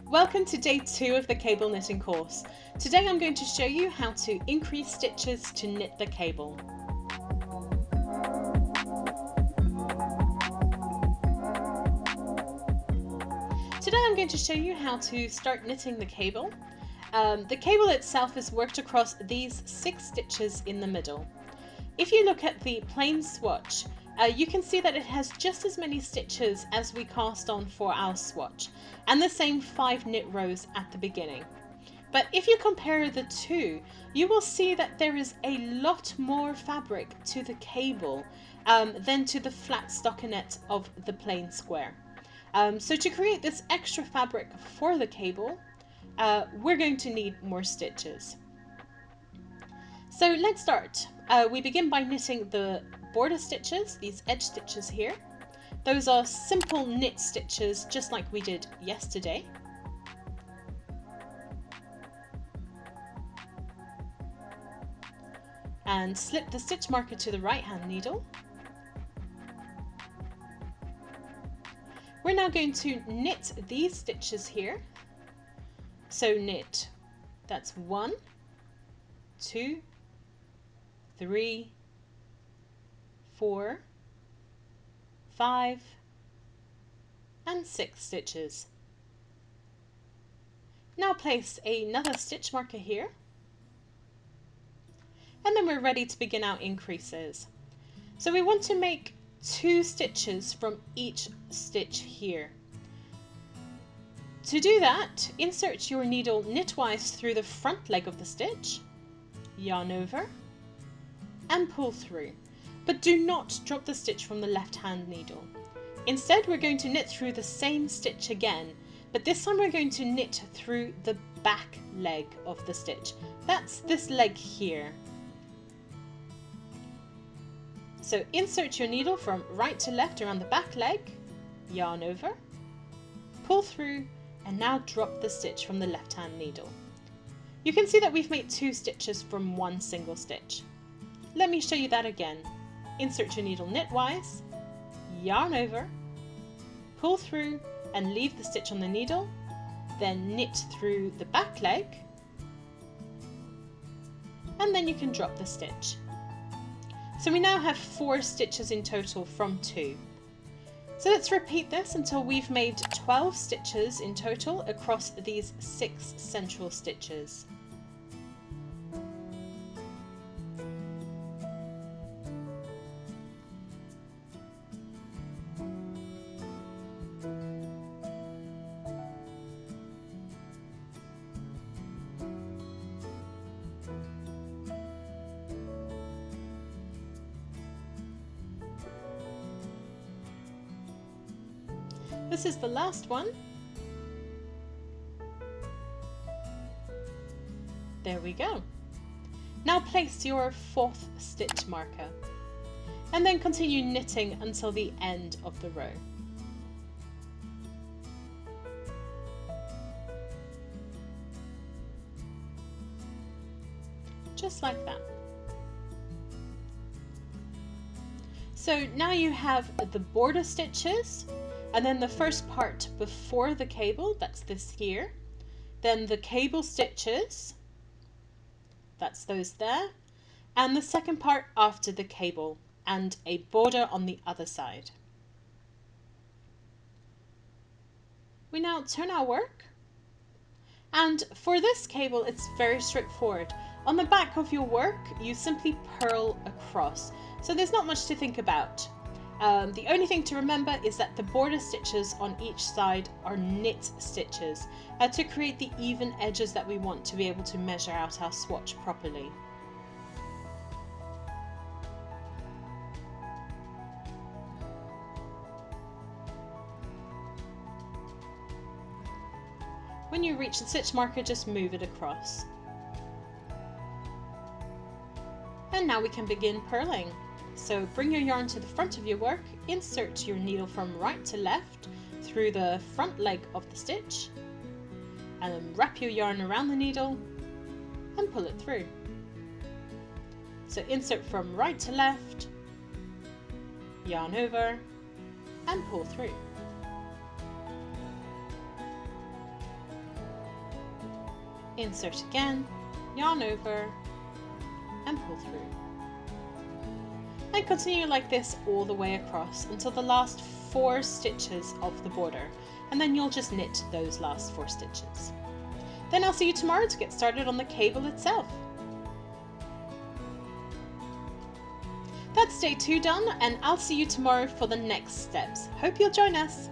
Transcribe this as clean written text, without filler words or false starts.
Welcome to day 2 of the cable knitting course. Today I'm going to show you how to increase stitches to knit the cable. Today I'm going to show you how to start knitting the cable. The cable itself is worked across these 6 stitches in the middle. If you look at the plain swatch, you can see that it has just as many stitches as we cast on for our swatch, and the same 5 knit rows at the beginning. But if you compare the two, you will see that there is a lot more fabric to the cable than to the flat stockinette of the plain square. So to create this extra fabric for the cable, we're going to need more stitches. So let's start. We begin by knitting the border stitches, these edge stitches here. Those are simple knit stitches, just like we did yesterday. And slip the stitch marker to the right hand needle. We're now going to knit these stitches here. So knit, that's 1, 2, 3, 4, 5, and 6 stitches. Now place another stitch marker here, and then we're ready to begin our increases. So we want to make 2 stitches from each stitch here. To do that, insert your needle knitwise through the front leg of the stitch, yarn over, and pull through. But do not drop the stitch from the left hand needle. Instead, we're going to knit through the same stitch again, but this time we're going to knit through the back leg of the stitch. That's this leg here. So insert your needle from right to left around the back leg, yarn over, pull through, and now drop the stitch from the left hand needle. You can see that we've made 2 stitches from one single stitch. Let me show you that again. Insert your needle knitwise, yarn over, pull through and leave the stitch on the needle, then knit through the back leg, and then you can drop the stitch. So we now have 4 stitches in total from 2. So let's repeat this until we've made 12 stitches in total across these 6 central stitches. This is the last one. There we go. Now place your 4th stitch marker and then continue knitting until the end of the row. Just like that. So now you have the border stitches, and then the first part before the cable, that's this here. Then the cable stitches, that's those there. And the second part after the cable, and a border on the other side. We now turn our work. And for this cable, it's very straightforward. On the back of your work, you simply purl across. So there's not much to think about. The only thing to remember is that the border stitches on each side are knit stitches to create the even edges that we want to be able to measure out our swatch properly. When you reach the stitch marker, just move it across. And now we can begin purling. So bring your yarn to the front of your work, insert your needle from right to left through the front leg of the stitch, and then wrap your yarn around the needle and pull it through. So insert from right to left, yarn over, and pull through. insert again, yarn over, and pull through. And continue like this all the way across until the last 4 stitches of the border, and then you'll just knit those last 4 stitches. Then I'll see you tomorrow to get started on the cable itself. That's day 2 done, and I'll see you tomorrow for the next steps. Hope you'll join us.